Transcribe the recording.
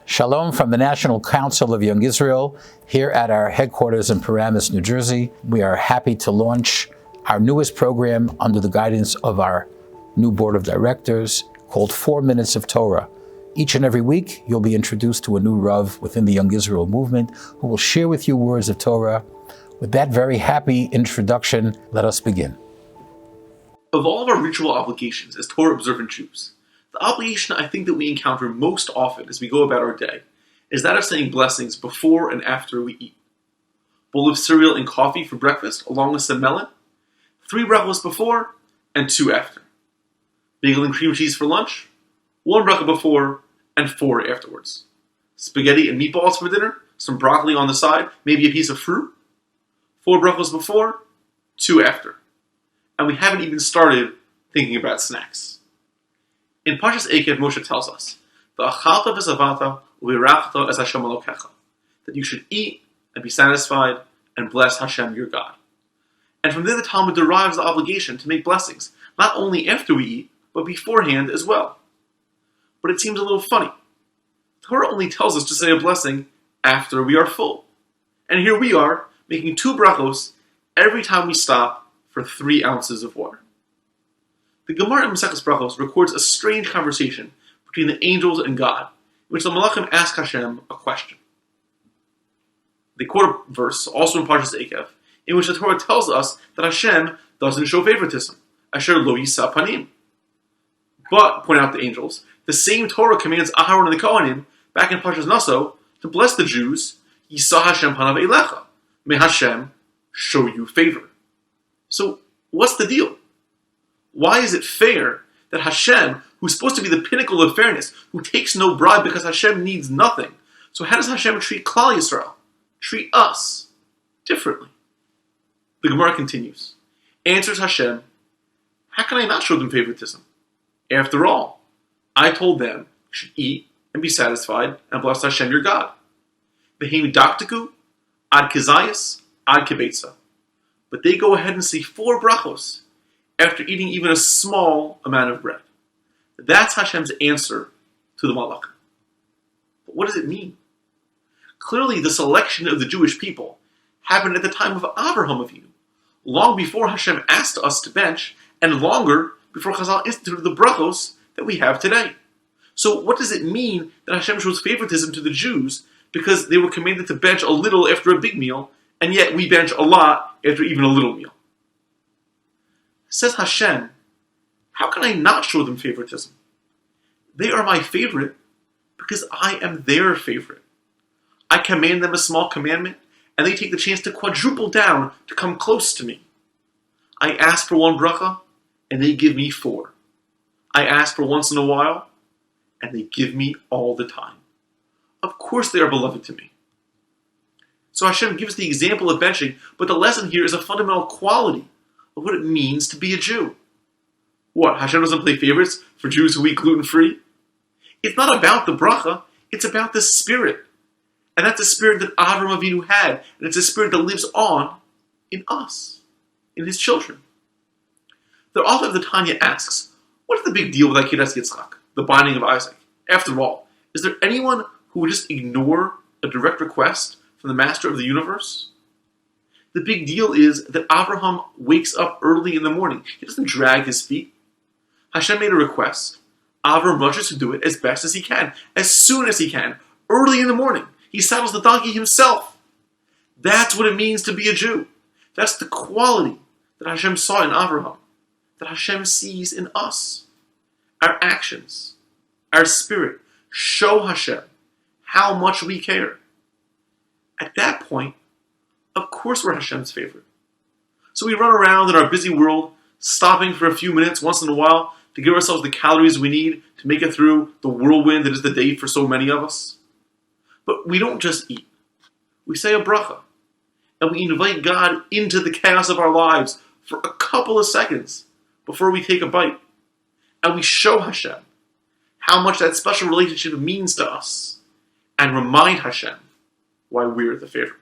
Shalom from the National Council of Young Israel here at our headquarters in Paramus, New Jersey. We are happy to launch our newest program under the guidance of our new board of directors called 4 Minutes of Torah. Each and every week, you'll be introduced to a new Rav within the Young Israel movement who will share with you words of Torah. With that very happy introduction, let us begin. Of all of our ritual obligations as Torah observant Jews, the obligation I think that we encounter most often as we go about our day is that of saying blessings before and after we eat. Bowl of cereal and coffee for breakfast, along with some melon, 3 brachos before and 2 after. Bagel and cream cheese for lunch, 1 bracha before and 4 afterwards. Spaghetti and meatballs for dinner, some broccoli on the side, maybe a piece of fruit, 4 brachos before, 2 after. And we haven't even started thinking about snacks. In Parshas Eikev, Moshe tells us, "V'achalta v'savata u'virachta es Hashem Elokecha," that you should eat and be satisfied and bless Hashem your God. And from there the Talmud derives the obligation to make blessings, not only after we eat, but beforehand as well. But it seems a little funny. Torah only tells us to say a blessing after we are full. And here we are, making 2 brachos every time we stop for 3 ounces of water. The Gemara in Maseches Brachos records a strange conversation between the angels and God, in which the Malachim ask Hashem a question. They quote a verse, also in Parshas Eikev, in which the Torah tells us that Hashem doesn't show favoritism, Asher lo yisa panim. But, point out the angels, the same Torah commands Aharon and the Kohanim, back in Parshas Naso, to bless the Jews, Yisa Hashem panav eilecha, may Hashem show you favor. So, what's the deal? Why is it fair that Hashem, who's supposed to be the pinnacle of fairness, who takes no bribe because Hashem needs nothing, so how does Hashem treat Klal Yisrael, treat us, differently? The Gemara continues. Answers Hashem, how can I not show them favoritism? After all, I told them you should eat and be satisfied and bless Hashem your God. V'heim daktiku ad kizayis ad kibetza. But they go ahead and say 4 brachos after eating even a small amount of bread. That's Hashem's answer to the Malach. But what does it mean? Clearly, the selection of the Jewish people happened at the time of Avraham Avinu, long before Hashem asked us to bench, and longer before Chazal instituted the brachos that we have today. So what does it mean that Hashem shows favoritism to the Jews because they were commanded to bench a little after a big meal, and yet we bench a lot after even a little meal? Says Hashem, how can I not show them favoritism? They are my favorite because I am their favorite. I command them a small commandment, and they take the chance to quadruple down to come close to me. I ask for 1 bracha, and they give me 4. I ask for once in a while, and they give me all the time. Of course they are beloved to me. So Hashem gives the example of benching, but the lesson here is a fundamental quality of what it means to be a Jew. What, Hashem doesn't play favorites for Jews who eat gluten-free? It's not about the bracha, it's about the spirit. And that's the spirit that Avraham Avinu had, and it's a spirit that lives on in us, in his children. The author of the Tanya asks, what is the big deal with Akedas Yitzchak, the binding of Isaac? After all, is there anyone who would just ignore a direct request from the master of the universe? The big deal is that Abraham wakes up early in the morning. He doesn't drag his feet. Hashem made a request. Abraham rushes to do it as best as he can, as soon as he can, early in the morning. He saddles the donkey himself. That's what it means to be a Jew. That's the quality that Hashem saw in Abraham, that Hashem sees in us. Our actions, our spirit, show Hashem how much we care. At that point, of course we're Hashem's favorite. So we run around in our busy world, stopping for a few minutes once in a while to give ourselves the calories we need to make it through the whirlwind that is the day for so many of us. But we don't just eat. We say a bracha, and we invite God into the chaos of our lives for a couple of seconds before we take a bite. And we show Hashem how much that special relationship means to us, and remind Hashem why we're the favorite.